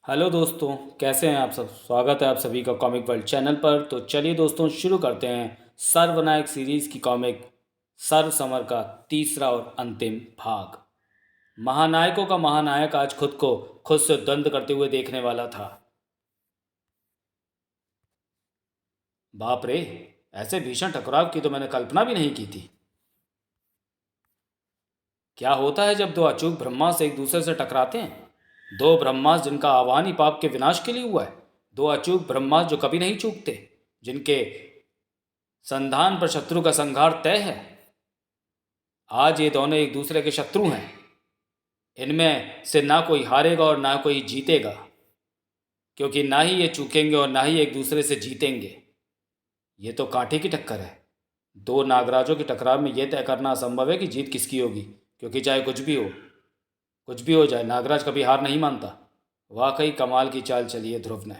Hello दोस्तों, कैसे हैं आप सब। स्वागत है आप सभी का कॉमिक वर्ल्ड चैनल पर। तो चलिए दोस्तों, शुरू करते हैं सर्वनायक सीरीज की कॉमिक सर्व समर का तीसरा और अंतिम भाग। महानायकों का महानायक आज खुद को खुद से द्वंद्व करते हुए देखने वाला था। बाप रे, ऐसे भीषण टकराव की तो मैंने कल्पना भी नहीं की थी। क्या होता है जब दो अचूक ब्रह्मास्त्र एक दूसरे से टकराते हैं। दो ब्रह्मास्त्र जिनका आह्वान ही पाप के विनाश के लिए हुआ है। दो अचूक ब्रह्मास्त्र जो कभी नहीं चूकते, जिनके संधान पर शत्रु का संहार तय है। आज ये दोनों एक दूसरे के शत्रु हैं। इनमें से ना कोई हारेगा और ना कोई जीतेगा, क्योंकि ना ही ये चूकेंगे और ना ही एक दूसरे से जीतेंगे। ये तो कांटे की टक्कर है। दो नागराजों की टकराव में यह तय करना असंभव है कि जीत किसकी होगी, क्योंकि चाहे कुछ भी हो जाए, नागराज कभी हार नहीं मानता। वाकई कमाल की चाल चली है ध्रुव ने।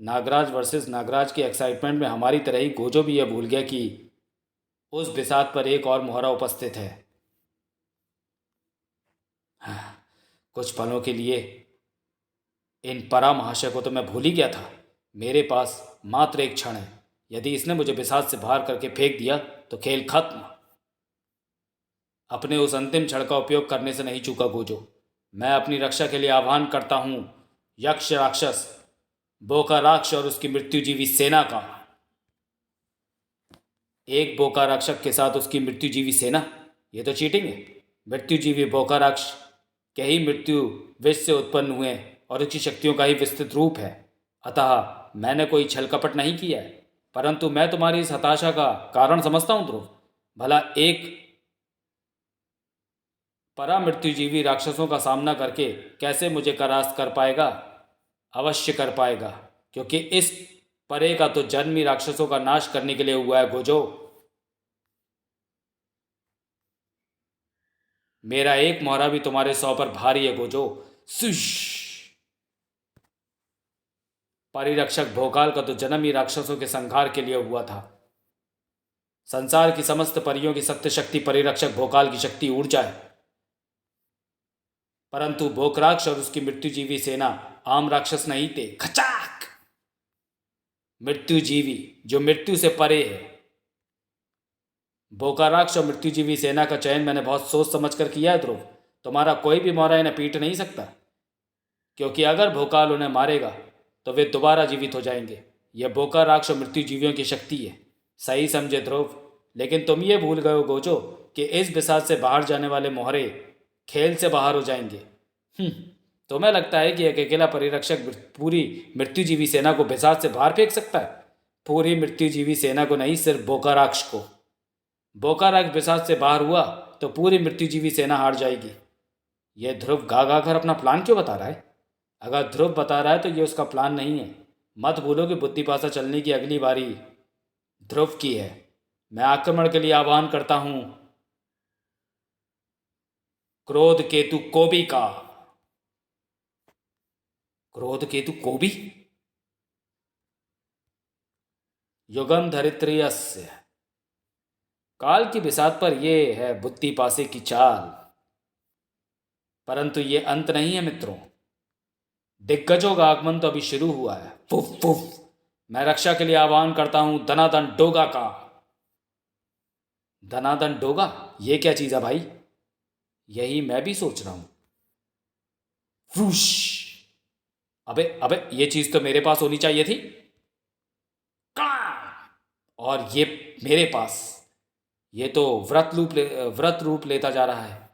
नागराज वर्सेस नागराज की एक्साइटमेंट में हमारी तरह ही गोजो भी यह भूल गया कि उस बिसात पर एक और मोहरा उपस्थित है। कुछ पलों के लिए इन परा महाशय को तो मैं भूल ही गया था। मेरे पास मात्र एक क्षण है। यदि इसने मुझे बिसात से बाहर करके फेंक दिया तो खेल खत्म। अपने उस अंतिम क्षण का उपयोग करने से नहीं चूका गोजो। मैं अपनी रक्षा के लिए आह्वान करता हूँ यक्ष राक्षस बोका राक्ष और उसकी मृत्युजीवी सेना का। एक बोका राक्षस के साथ उसकी मृत्युजीवी सेना, ये तो चीटिंग है। मृत्युजीवी बोका राक्ष के ही मृत्यु विष से उत्पन्न हुए और उसकी शक्तियों का ही विस्तृत रूप है। अतः मैंने कोई छल कपट नहीं किया है, परंतु मैं तुम्हारी इस हताशा का कारण समझता हूँ ध्रुव। भला एक परा मृत्युजीवी राक्षसों का सामना करके कैसे मुझे परास्त कर पाएगा। अवश्य कर पाएगा, क्योंकि इस परे का तो जन्म ही राक्षसों का नाश करने के लिए हुआ है गोजो। मेरा एक मोहरा भी तुम्हारे 100 पर भारी है गोजो। सुश। परिरक्षक भोकाल का तो जन्म ही राक्षसों के संहार के लिए हुआ था। संसार की समस्त परियों की सत्य शक्ति परिरक्षक भोकाल की शक्ति ऊर्जा है, परंतु भोकराक्ष और उसकी मृत्युजीवी सेना आम राक्षस नहीं थे। खचाक। मृत्युजीवी जो मृत्यु से परे है। भोकाराक्ष और मृत्युजीवी सेना का चयन मैंने बहुत सोच समझ कर किया है ध्रुव। तुम्हारा कोई भी मोहरा इन्हें पीट नहीं सकता, क्योंकि अगर भोकाल उन्हें मारेगा तो वे दोबारा जीवित हो जाएंगे। यह भोकाराक्ष और मृत्युजीवियों की शक्ति है। सही समझे ध्रुव। लेकिन तुम ये भूल गए हो गोजो कि इस बिसात से बाहर जाने वाले मोहरे खेल से बाहर हो जाएंगे। तुम्हें लगता है कि एक अकेला परिरक्षक पूरी मृत्युजीवी सेना को बिसात से बाहर फेंक सकता है? पूरी मृत्युजीवी सेना को नहीं, सिर्फ बोकाराक्ष को। बोकाराक्ष बिसात से बाहर हुआ तो पूरी मृत्युजीवी सेना हार जाएगी। यह ध्रुव गा गा कर अपना प्लान क्यों बता रहा है? अगर ध्रुव बता रहा है तो ये उसका प्लान नहीं है। मत भूलो कि बुद्धिपासा चलने की अगली बारी ध्रुव की है। मैं आक्रमण के लिए आह्वान करता हूं क्रोध केतु कोबी का। क्रोध केतु कोबी। युगम धरित्रियस्य। काल की बिसात पर यह है बुद्धिपासे की चाल, परंतु ये अंत नहीं है मित्रों। दिग्गजों का आगमन तो अभी शुरू हुआ है। फुफ फुफ। मैं रक्षा के लिए आह्वान करता हूं धनादन डोगा का। धनादन डोगा, ये क्या चीज है भाई? यही मैं भी सोच रहा हूं। फ्रूश। अबे अबे, ये चीज तो मेरे पास होनी चाहिए थी। का। और ये मेरे पास। ये तो व्रत रूप लेता जा रहा है।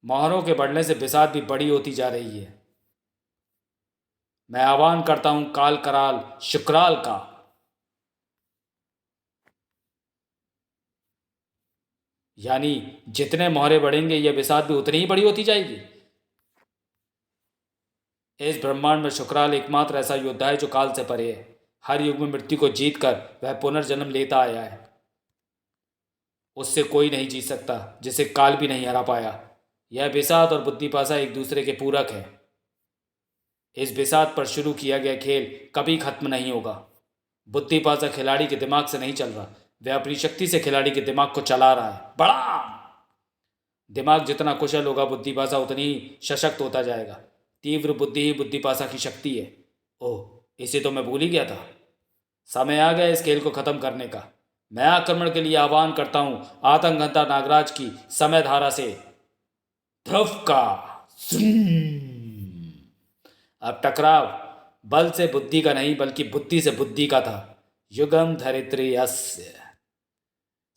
मोहरों के बढ़ने से बिसात भी बड़ी होती जा रही है। मैं आह्वान करता हूं काल कराल शुक्राल का। यानी जितने मोहरे बढ़ेंगे यह बिसात भी उतनी ही बड़ी होती जाएगी। इस ब्रह्मांड में शुक्राल एकमात्र ऐसा योद्धा है जो काल से परे है। हर युग में मृत्यु को जीत कर वह पुनर्जन्म लेता आया है। उससे कोई नहीं जीत सकता जिसे काल भी नहीं हरा पाया। यह बिसात और बुद्धिपासा एक दूसरे के पूरक है। इस बिसात पर शुरू किया गया खेल कभी खत्म नहीं होगा। बुद्धिपासा खिलाड़ी के दिमाग से नहीं चल रहा, वह अपनी शक्ति से खिलाड़ी के दिमाग को चला रहा है। बड़ा दिमाग जितना कुशल होगा बुद्धिपासा उतनी ही सशक्त होता जाएगा। तीव्र बुद्धि ही बुद्धिपासा की शक्ति है। ओह, इसे तो मैं भूल ही गया था। समय आ गया इस खेल को खत्म करने का। मैं आक्रमण के लिए आह्वान करता हूं आतंकहंता नागराज की समय धारा से ध्रुव का। अब टकराव बल से बुद्धि का नहीं बल्कि बुद्धि से बुद्धि का था। युगम धरित्री यस्य।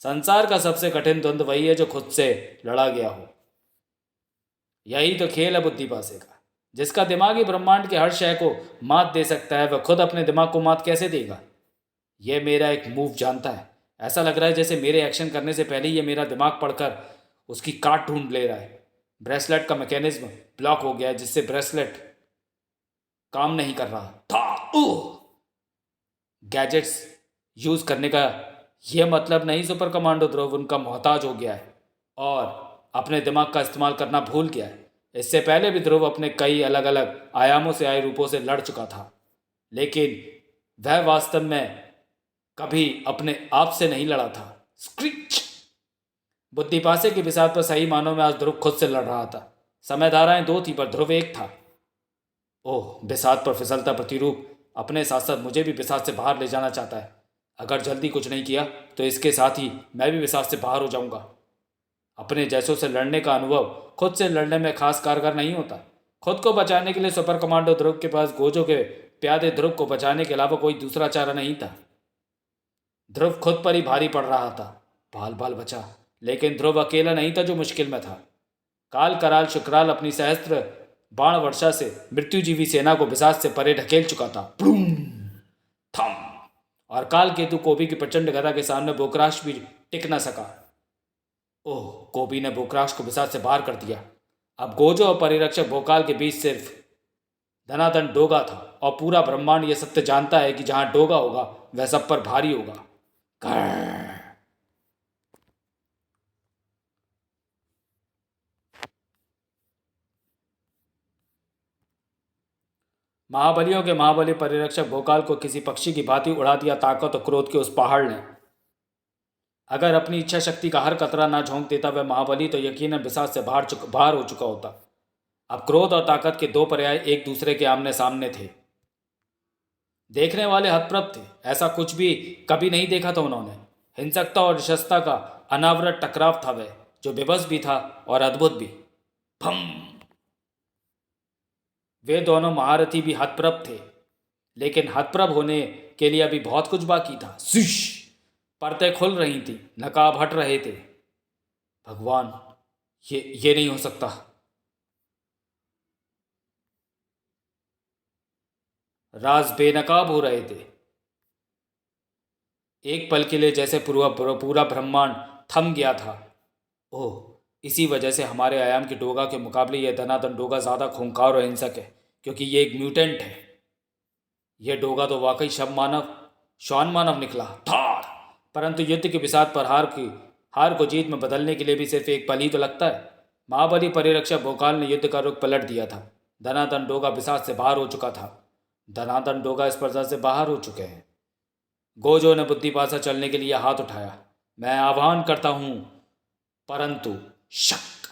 संसार का सबसे कठिन द्वंद्व वही है जो खुद से लड़ा गया हो। यही तो खेल है बुद्धिपासे का। जिसका दिमाग ही ब्रह्मांड के हर शय को मात दे सकता है, वह खुद अपने दिमाग को मात कैसे देगा? यह मेरा एक मूव जानता है। ऐसा लग रहा है जैसे मेरे एक्शन करने से पहले ये मेरा दिमाग पढ़कर उसकी काट ढूंढ ले रहा है। ब्रेसलेट का मैकेनिज्म ब्लॉक हो गया है, जिससे ब्रेसलेट काम नहीं कर रहा था। गैजेट्स यूज करने का यह मतलब नहीं सुपर कमांडो ध्रुव उनका मोहताज हो गया है और अपने दिमाग का इस्तेमाल करना भूल गया है। इससे पहले भी ध्रुव अपने कई अलग अलग आयामों से आए रूपों से लड़ चुका था, लेकिन वह वास्तव में कभी अपने आप से नहीं लड़ा था। स्क्रीच। बुद्धिपासे की बिसात पर सही मानों में आज ध्रुव खुद से लड़ रहा था। समय धाराएं दो थी पर ध्रुव एक था। ओह, बिसात पर फिसलता प्रतिरूप अपने साथ साथ मुझे भी बिसात से बाहर ले जाना चाहता है। अगर जल्दी कुछ नहीं किया तो इसके साथ ही मैं भी बिसात से बाहर हो जाऊंगा। अपने जैसों से लड़ने का अनुभव खुद से लड़ने में खास कारगर नहीं होता। खुद को बचाने के लिए सुपर कमांडो ध्रुव के पास गोजो के प्यादे ध्रुव को बचाने के अलावा कोई दूसरा चारा नहीं था। ध्रुव खुद पर ही भारी पड़ रहा था। बाल बाल बचा, लेकिन ध्रुव अकेला नहीं था जो मुश्किल में था। काल कराल शुक्राल अपनी सहस्त्र बाण वर्षा से मृत्युजीवी सेना को बिसात से परे ढकेल चुका था। थम। और काल केतु कोबी की प्रचंड गदा के सामने बोकराश भी टिक न सका। ओह, कोबी ने बोकराश को बिसात से बाहर कर दिया। अब गोजो और परिरक्षक भोकाल के बीच सिर्फ धनाधन डोगा था, और पूरा ब्रह्मांड यह सत्य जानता है कि जहां डोगा होगा वह सब पर भारी होगा। महाबलियों के महाबली परिरक्षक भोकाल को किसी पक्षी की भांति उड़ा दिया ताकत और क्रोध के उस पहाड़ ने। अगर अपनी इच्छा शक्ति का हर कतरा ना झोंक देता वह महाबली तो यकीनन बिसात से बाहर हो चुका होता। अब क्रोध और ताकत के दो पर्याय एक दूसरे के आमने सामने थे। देखने वाले हतप्रभ थे। ऐसा कुछ भी कभी नहीं देखा था उन्होंने। हिंसकता और निशस्ता का अनावरत टकराव था वह, जो बेबस भी था और अद्भुत भी। भम। वे दोनों महारथी भी हतप्रभ थे, लेकिन हतप्रभ होने के लिए अभी बहुत कुछ बाकी था। शिश। परतें खुल रही थी, नकाब हट रहे थे। भगवान, ये नहीं हो सकता। राज बेनकाब हो रहे थे। एक पल के लिए जैसे पूरा ब्रह्मांड थम गया था। ओह, इसी वजह से हमारे आयाम की डोगा के मुकाबले यह धनाधन डोगा ज़्यादा खूंखार और हिंसक है, क्योंकि ये एक म्यूटेंट है। यह डोगा तो वाकई श्वान मानव निकला थार। परंतु युद्ध की बिसात पर हार को जीत में बदलने के लिए भी सिर्फ एक पल ही तो लगता है। महाबली परिरक्षक भोकाल ने युद्ध का रुख पलट दिया था। धनाधन डोगा बिसात से बाहर हो चुका था। धनाधन डोगा स्पर्धा से बाहर हो चुके हैं। गोजो ने बुद्धिपासा चलने के लिए हाथ उठाया। मैं आह्वान करता हूं, परंतु शक।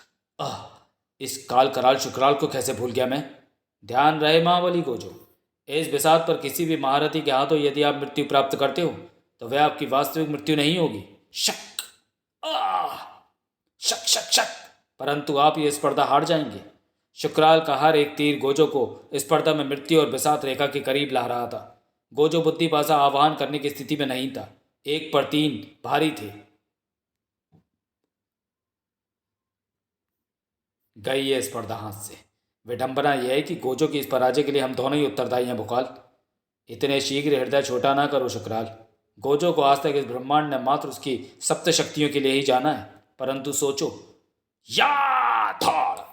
इस काल कराल शुक्राल को कैसे भूल गया मैं। ध्यान रहे महाबली गोजो, इस बिसात पर किसी भी महारथी के हाथों यदि आप मृत्यु प्राप्त करते हो तो वह आपकी वास्तविक मृत्यु नहीं होगी। शक। शक शक शक। परंतु आप ये स्पर्धा हार जाएंगे। शुक्राल का हर एक तीर गोजो को स्पर्धा में मृत्यु और बिसात रेखा के करीब ला रहा था। गोजो बुद्धिपासा आह्वान करने की स्थिति में नहीं था। 1 पर 3 भारी थे। गई ये स्पर्धा हाथ से। विडंबना यह है कि गोजो की इस पराजय के लिए हम दोनों ही उत्तरदायी हैं भोकाल। इतने शीघ्र हृदय छोटा ना करो शुक्राल। गोजो को आज तक इस ब्रह्मांड ने मात्र उसकी सप्त शक्तियों के लिए ही जाना है। परंतु सोचो, या थॉर,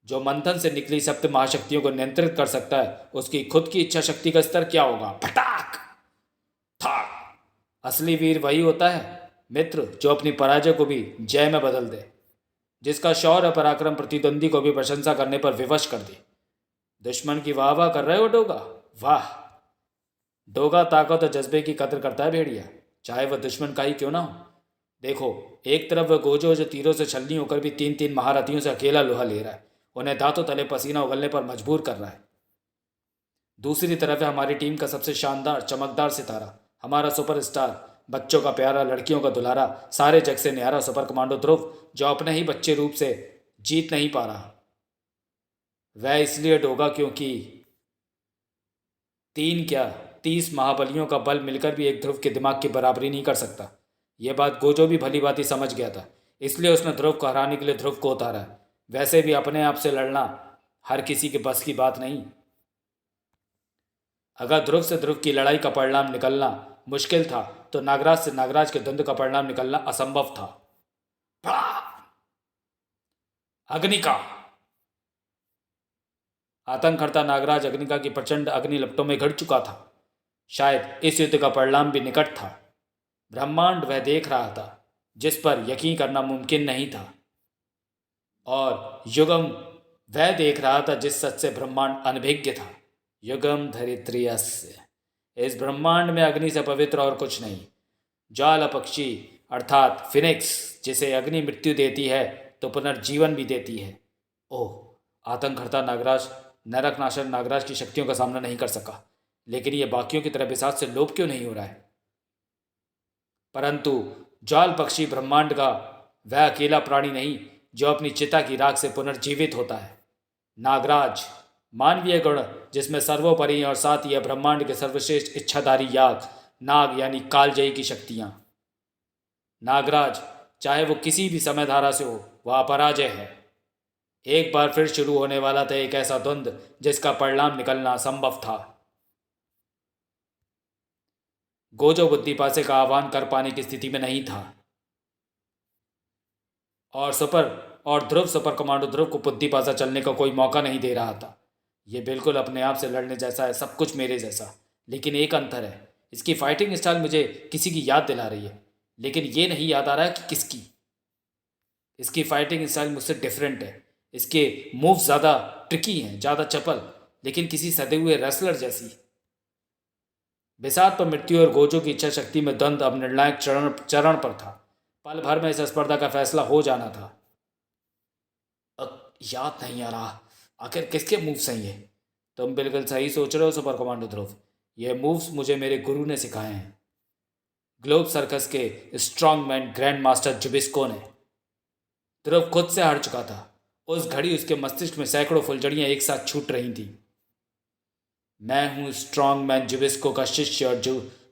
जो मंथन से निकली सप्त महाशक्तियों को नियंत्रित कर सकता है, उसकी खुद की इच्छा शक्ति का स्तर क्या होगा। फटाक। थॉर। असली वीर वही होता है मित्र जो अपनी पराजय को भी जय में बदल दे, जिसका शौर्य पराक्रम प्रतिद्वंदी को भी प्रशंसा करने पर विवश कर दे। दुश्मन की वाह वाह कर रहे हो डोगा। वाह। डोगा ताकत और जज्बे की कदर करता है भेड़िया, चाहे वह दुश्मन का ही क्यों ना हो। देखो, एक तरफ वह गोजो जो तीरों से छलनी होकर भी 3-3 महारथियों से अकेला लोहा ले रहा है, उन्हें दांतों तले पसीना उगलने पर मजबूर कर रहा है। दूसरी तरफ है हमारी टीम का सबसे शानदार चमकदार सितारा, हमारा सुपरस्टार, बच्चों का प्यारा, लड़कियों का दुलारा, सारे जग से न्यारा सुपर कमांडो ध्रुव, जो अपने ही बच्चे रूप से जीत नहीं पा रहा। वह इसलिए डोगा क्योंकि 3 क्या 30 महाबलियों का बल मिलकर भी एक ध्रुव के दिमाग की बराबरी नहीं कर सकता। यह बात गोजो भी भली भांति समझ गया था, इसलिए उसने ध्रुव को हराने के लिए ध्रुव को उतारा। वैसे भी अपने आप से लड़ना हर किसी के बस की बात नहीं। अगर ध्रुव से ध्रुव की लड़ाई का परिणाम निकलना मुश्किल था, तो नागराज से नागराज के द्वंद्व का परिणाम निकलना असंभव था। अग्निका। आतंक करता नागराज अग्निका की प्रचंड अग्नि लपटों में घिर चुका था। शायद इस युद्ध का परिणाम भी निकट था। ब्रह्मांड वह देख रहा था जिस पर यकीन करना मुमकिन नहीं था, और युगम वह देख रहा था जिस सच से ब्रह्मांड अनभिज्ञ था। युगम धरित्रियस्य। इस ब्रह्मांड में अग्नि से पवित्र और कुछ नहीं। ज्वाला पक्षी अर्थात फिनिक्स, जिसे अग्नि मृत्यु देती है तो पुनर्जीवन भी देती है। ओह, आतंक करता नागराज नरकनाशक नागराज की शक्तियों का सामना नहीं कर सका, लेकिन यह बाकियों की तरह बिसात से लोप क्यों नहीं हो रहा है? परंतु ज्वाल पक्षी ब्रह्मांड का वह अकेला प्राणी नहीं जो अपनी चिता की राख से पुनर्जीवित होता है। नागराज मानवीय गुण जिसमें सर्वोपरि और साथ ही ब्रह्मांड के सर्वश्रेष्ठ इच्छाधारी याग, नाग यानी कालजयी की शक्तियां। नागराज चाहे वो किसी भी समय धारा से हो, वह अपराजय है। एक बार फिर शुरू होने वाला था एक ऐसा द्वंद्व जिसका परिणाम निकलना असंभव था। गोजो बुद्धिपासे का आह्वान कर पाने की स्थिति में नहीं था, और ध्रुव सुपर कमांडो ध्रुव को बुद्धिपासा चलने का कोई मौका नहीं दे रहा था। यह बिल्कुल अपने आप से लड़ने जैसा है, सब कुछ मेरे जैसा, लेकिन एक अंतर है, इसकी फाइटिंग स्टाइल मुझे किसी की याद दिला रही है, लेकिन ये नहीं याद आ रहा है कि किसकी। इसकी फाइटिंग स्टाइल मुझसे डिफरेंट है। इसके मूव ज़्यादा ट्रिकी हैं, ज़्यादा चपल, लेकिन किसी सदे हुए रेसलर जैसी। बिसात पर मृत्यु और गोजो की इच्छा शक्ति में द्वंद्व अब निर्णायक चरण पर था। पल भर में इस स्पर्धा का फैसला हो जाना था। याद नहीं आ रहा आखिर किसके मूव सही है। तुम बिल्कुल सही सोच रहे हो सुपर कमांडो ध्रुव, ये मूव्स मुझे मेरे गुरु ने सिखाए हैं, ग्लोब सर्कस के स्ट्रॉन्ग मैन ग्रैंड मास्टर जुबिस्को ने। ध्रुव खुद से हार चुका था। उस घड़ी उसके मस्तिष्क में सैकड़ों फुलझड़ियां एक साथ छूट रही थी। मैं हूं स्ट्रॉन्ग मैन जुबिस्को का शिष्य और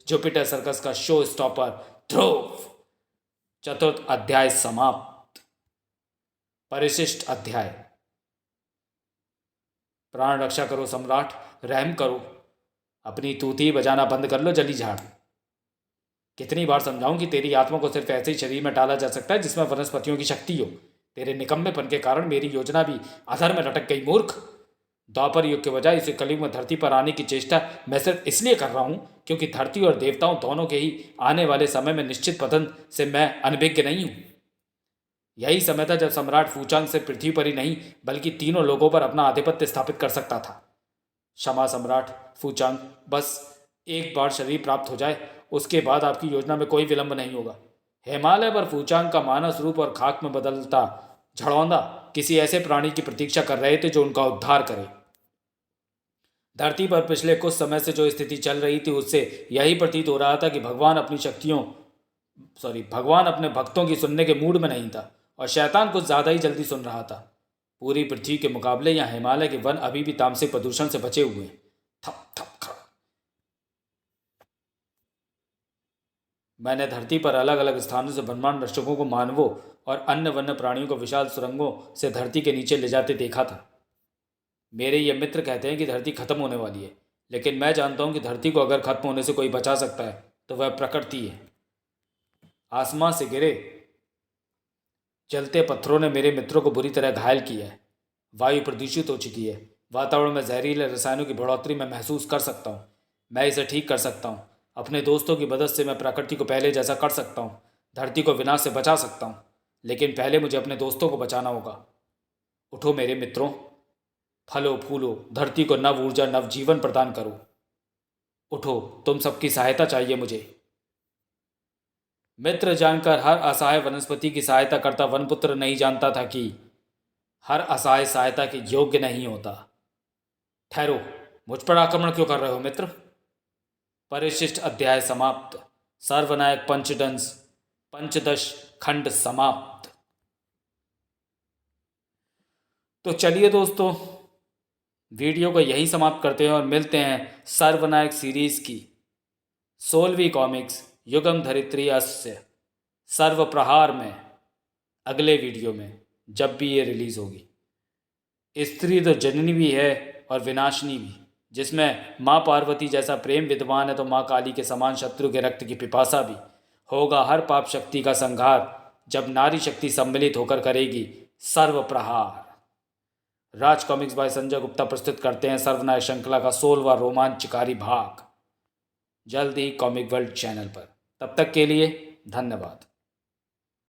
जुपिटर सर्कस का शो स्टॉपर ध्रुव। चतुर्थ अध्याय समाप्त। परिशिष्ट अध्याय। प्राण रक्षा करो सम्राट, रहम करो, अपनी तूती बजाना बंद कर लो जली झाड़। कितनी बार समझाऊं कि तेरी आत्मा को सिर्फ ऐसे ही शरीर में डाला जा सकता है जिसमें वनस्पतियों की शक्ति हो। तेरे निकम्मेपन के कारण मेरी योजना भी अधर में लटक गई। मूर्ख, द्वापर युग के बजाय इसे कलयुग में धरती पर आने की चेष्टा मैं सिर्फ इसलिए कर रहा हूं क्योंकि धरती और देवताओं दोनों के ही आने वाले समय में निश्चित पतन से मैं अनभिज्ञ नहीं हूं। यही समय था जब सम्राट फूचांग से पृथ्वी पर ही नहीं बल्कि तीनों लोगों पर अपना आधिपत्य स्थापित कर सकता था। क्षमा सम्राट फूचांग, बस एक बार शरीर प्राप्त हो जाए, उसके बाद आपकी योजना में कोई विलंब नहीं होगा। हिमालय पर फूचांग का मानस रूप और खाक में बदलता झड़ौंदा किसी ऐसे प्राणी की प्रतीक्षा कर रहे थे जो उनका उद्धार करे। धरती पर पिछले कुछ समय से जो स्थिति चल रही थी उससे यही प्रतीत हो रहा था कि भगवान अपने भक्तों की सुनने के मूड में नहीं था, और शैतान कुछ ज़्यादा ही जल्दी सुन रहा था। पूरी पृथ्वी के मुकाबले यहाँ हिमालय के वन अभी भी तामसिक प्रदूषण से बचे हुए हैं। थप थप खड़ा। मैंने धरती पर अलग अलग स्थानों से ब्रह्मांड दर्शकों को मानवों और अन्य वन्य प्राणियों को विशाल सुरंगों से धरती के नीचे ले जाते देखा था। मेरे ये मित्र कहते हैं कि धरती खत्म होने वाली है, लेकिन मैं जानता हूं कि धरती को अगर खत्म होने से कोई बचा सकता है तो वह प्रकृति है। आसमां से गिरे जलते पत्थरों ने मेरे मित्रों को बुरी तरह घायल किया है। वायु प्रदूषित हो चुकी है। वातावरण में जहरीले रसायनों की बढ़ोतरी मैं महसूस कर सकता हूँ। मैं इसे ठीक कर सकता हूँ। अपने दोस्तों की मदद से मैं प्रकृति को पहले जैसा कर सकता हूँ, धरती को विनाश से बचा सकता हूँ, लेकिन पहले मुझे अपने दोस्तों को बचाना होगा। उठो मेरे मित्रों, फलो फूलो, धरती को नव ऊर्जा नव जीवन प्रदान करो। उठो, तुम सबकी सहायता चाहिए मुझे। मित्र जानकर हर असहाय वनस्पति की सहायता करता वनपुत्र नहीं जानता था कि हर असहाय सहायता के योग्य नहीं होता। ठहरो, मुझ पर आक्रमण क्यों कर रहे हो मित्र? परिशिष्ट अध्याय समाप्त। सर्वनायक पंचदंश पंचदश खंड समाप्त। तो चलिए दोस्तों, वीडियो को यहीं समाप्त करते हैं और मिलते हैं सर्वनायक सीरीज की 16वीं कॉमिक्स युगम धरित्री अस्य सर्वप्रहार में अगले वीडियो में, जब भी ये रिलीज़ होगी। स्त्री तो जननी भी है और विनाशिनी भी, जिसमें माँ पार्वती जैसा प्रेम विद्वान है तो माँ काली के समान शत्रु के रक्त की पिपासा भी। होगा हर पाप शक्ति का संहार जब नारी शक्ति सम्मिलित होकर करेगी सर्वप्रहार। राज कॉमिक्स बाय संजय गुप्ता प्रस्तुत करते हैं सर्वनायक श्रृंखला का 16वां रोमांचकारी भाग, जल्द ही कॉमिक वर्ल्ड चैनल पर। तब तक के लिए धन्यवाद।